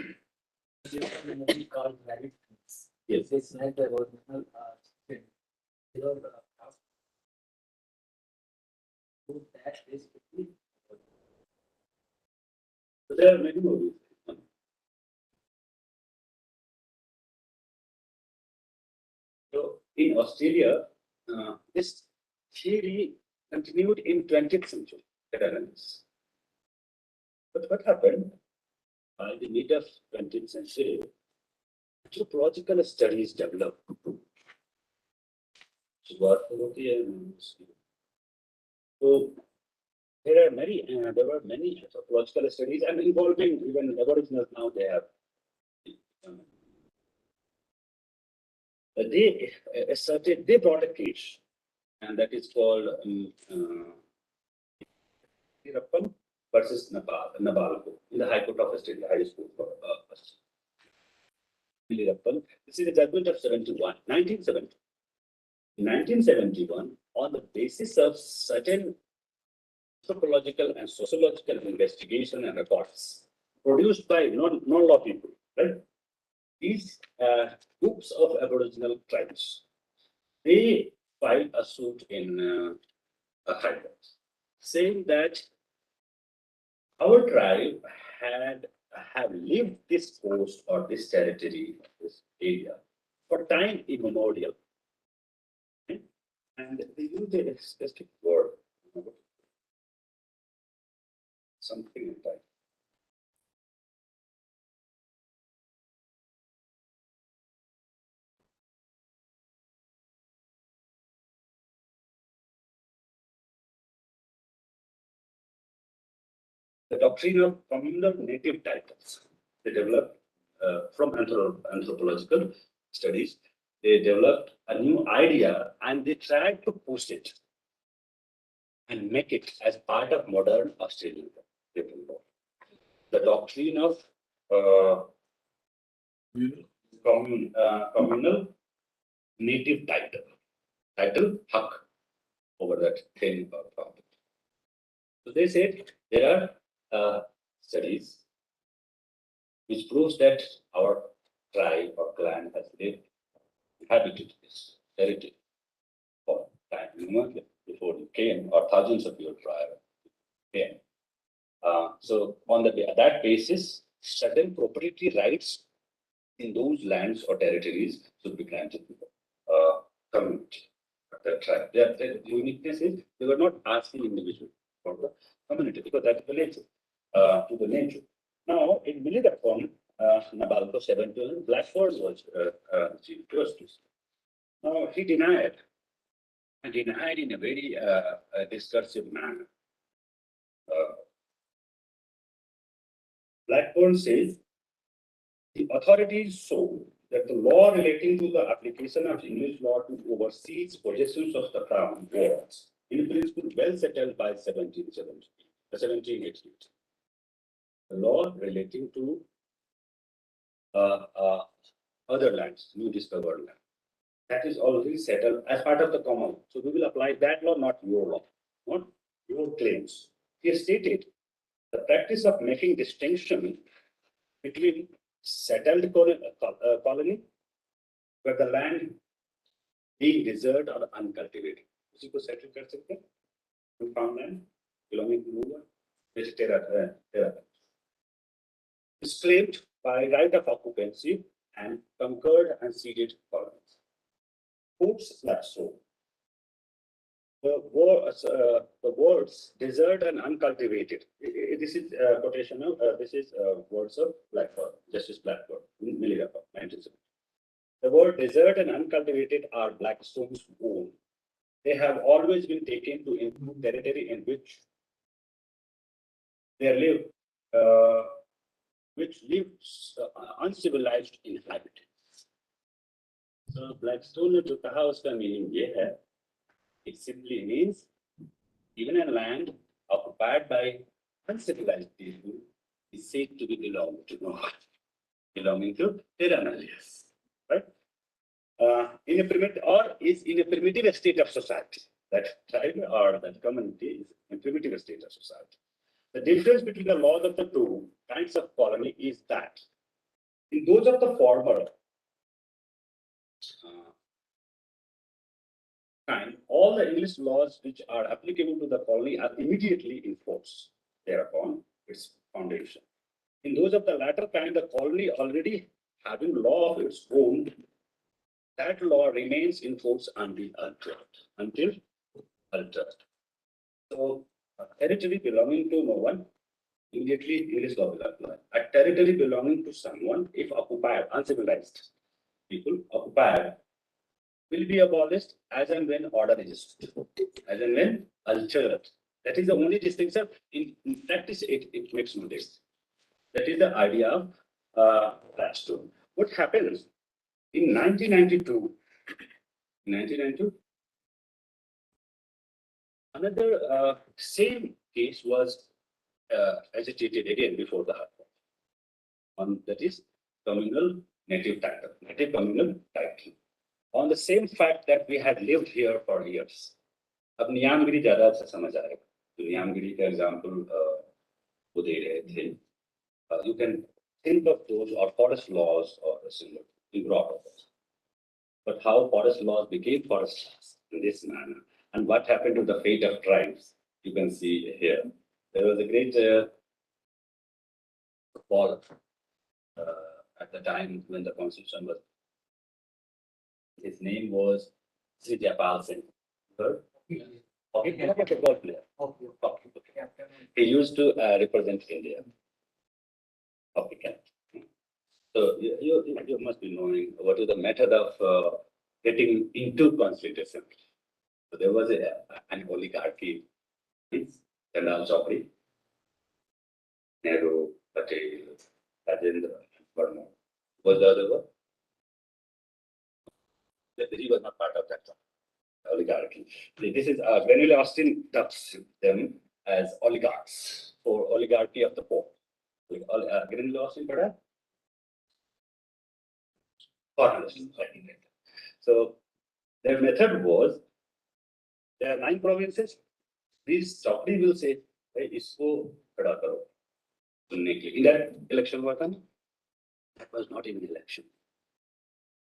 movie called Rabbit Prince. Yes. It's like the original film. You know, that basically. So there are many movies. So in Australia, this theory continued in 20th century. But what happened? By the mid of 20th century, anthropological studies developed. So there were many anthropological studies and involving even aboriginals now they have. They brought a case, and that is called Tirappan versus Nabalco in the High Court of Australia, High School for Tirappan. This is the judgment of 1970. In 1971, on the basis of certain anthropological and sociological investigation and reports produced by non-law people, right? These groups of Aboriginal tribes, they filed a suit in a High Court, saying that our tribe have lived this coast or this territory, this area, for time immemorial. Okay? And they use a specific word, something like that. The doctrine of communal native titles, they developed from anthropological studies. They developed a new idea and they tried to push it and make it as part of modern Australian people law. The doctrine of communal native title haq over that thing or property. So they said there are studies which proves that our tribe or clan has lived, inhabited this territory for time before you came, or thousands of years prior came. So on that basis, certain property rights in those lands or territories should be granted to the community, the tribe. The uniqueness is they were not asking individual for the community because that's the nature, to the nature. Now, in Millidapon, Nabalco 7 Blackford was chief justice. Now, he denied in a very discursive manner. Blackburn says the authorities show that the law relating to the application of English law to overseas possessions of the crown was, in principle, well settled by 1788. The law relating to other lands, new discovered land, that is already settled as part of the common. So we will apply that law, not your law, not your claims. He stated the practice of making distinction between settled colony, where the land being desert or uncultivated. उसी को settle कर सकते हैं, farmland belonging to ruler, which terra. Is claimed by right of occupancy and conquered and ceded colonies. Courts like so. The words desert and uncultivated. This is quotation of this is words of Blackford, Justice Blackford, in Millidapon, 1970. The word desert and uncultivated are Blackstone's own. They have always been taken to include territory in which they live, which lives uncivilized inhabitants. So Blackstone ने जो कहा उसका meaning ये है, it simply means even a land occupied by uncivilized people is said to be belonging to terra nullius, right? In a primitive state of society. That tribe or that community is a primitive state of society. The difference between the laws of the two kinds of colony is that in those of the former kind, all the English laws which are applicable to the colony are immediately enforced thereupon its foundation. In those of the latter kind, the colony already having law of its own, that law remains in force until altered. So, a territory belonging to no one, immediately English law will apply. A territory belonging to someone, if occupied, uncivilized people occupied, will be abolished as and when order is restored, as and when altered. That is the only distinction. In practice, it makes no difference. That is the idea of Blackstone. What happens in 1992? 1992, another same case was agitated again before the High Court. That is communal native title, native communal title. On the same fact that we had lived here for years. अब नियामगिरी ज्यादा अच्छा समझ आएगा. तो नियामगिरी का example वो दे रहे थे. You can think of those or forest laws or similar in broad terms. But how forest laws became forest laws in this manner, and what happened to the fate of tribes, you can see here. There was a great war at the time when the constitution was. His name was Sri Japal Singh. Heard? Okay, football player. Okay. He used to represent India. Okay. So you must be knowing what is the method of getting into constitution. So there was an oligarchy. General Chowdhury, Nehru, Patel, Rajendra, Verma. Was the other one? He was not part of that oligarchy. This is Granville Austin dubs them as oligarchs or oligarchy of the poor. Granville Austin, but so their method was there are 9 provinces. These Chowdhury will say, "Hey, isko khada karo." In that election, what happened? That was not even election.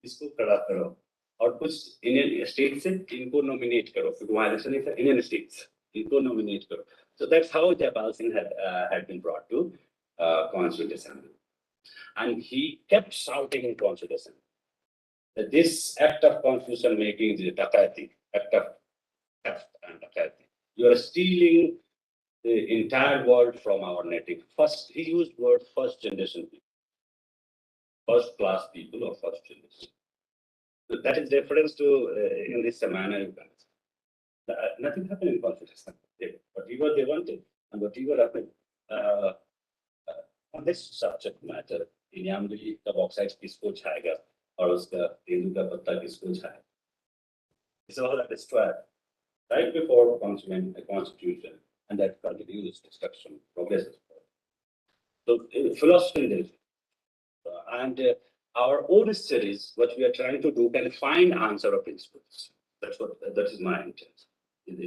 इसको खड़ा करो और कुछ Indian state से इनको nominate करो क्योंकि वहाँ इलेक्शन नहीं था इंडियन स्टेट्स इनको नॉमिनेट करो. So that's how Jaipal Singh had been brought to Constituent Assembly, and he kept shouting in Constituent Assembly that this act of constitution making is a dakati, act of theft and dakati. You are stealing the entire world from our native. First, he used word first generation people, first class people or first generation. So that is reference to in this manner. Nothing happened in Constitution. Whatever they wanted and whatever happened on this subject matter, Niyamgiri का bauxite किसको छाएगा और उसका तेंदू का पत्ता किसको छाएगा. It's all a destroyer right before constitution, and that continues destruction progresses. So philosophy there is. And our own studies, what we are trying to do, can find answer of principles. That is my intent.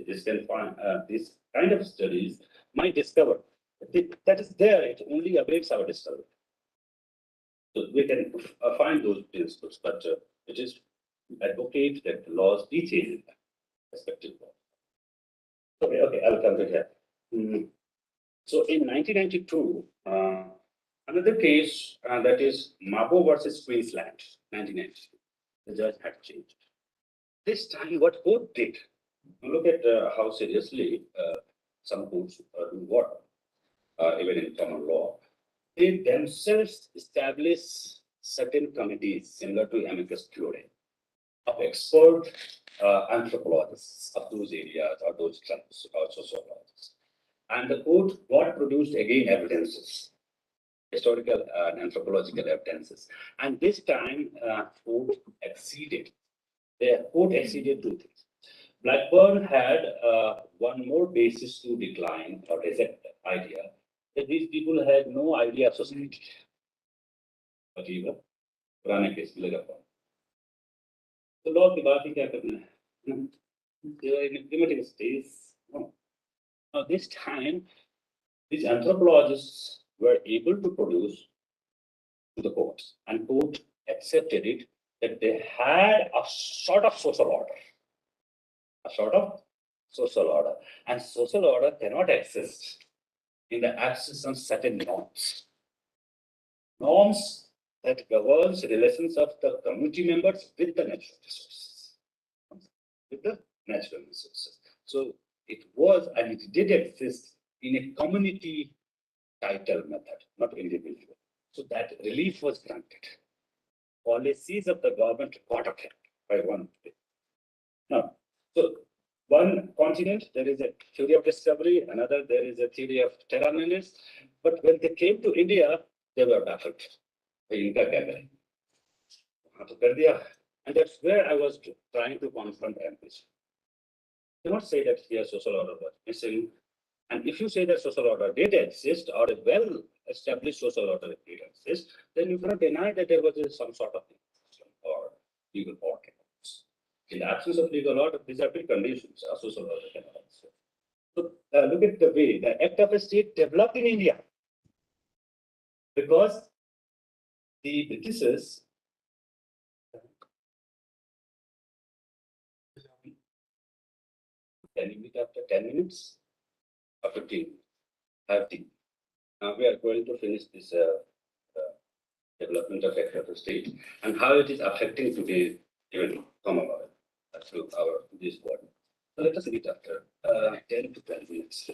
This can find this kind of studies might discover that is there. It only awaits our discovery. So we can find those principles, but it is advocate that the laws be changed in that respective law. Okay, I'll come to here. So in 1992. Another case that is Mabo versus Queensland, 1992. The judge had changed. This time, what court did, look at how seriously some courts do work, even in common law. They themselves establish certain committees similar to amicus curiae of expert anthropologists of those areas or those tribes or sociologists. And the court got produced again evidences historical and anthropological evidences. And this time, court exceeded. The court exceeded two things. Blackburn had one more basis to decline or reject the idea that these people had no idea of society. But even पुराने case में लगा हुआ तो लोग की बात ही क्या करना है they were in a primitive stage. Now this time these anthropologists were able to produce to the courts, and court accepted it that they had a sort of social order, a sort of social order, and social order cannot exist in the absence of certain norms that governs relations of the community members with the natural resources. So it was, and it did exist in a community title method, not individual. So that relief was granted. Policies of the government got attacked by one day. Now, so one continent, there is a theory of discovery, another, there is a theory of terra nullius. But when they came to India, they were baffled. And that's where I was trying to confront ambition. Do not say that here social order was missing. And if you say that social order did exist, or a well-established social order did exist, then you cannot deny that there was some sort of or legal order. In the absence of legal order, these are preconditions. A social order cannot exist. So look at the way the Act of a State developed in India, because the Britishers can you meet after 10 minutes? Or 15? 30. Now we are going to finish this development of Act of the State and how it is affecting today even Commonwealth through our this body. So let us meet after 10 to 12 minutes.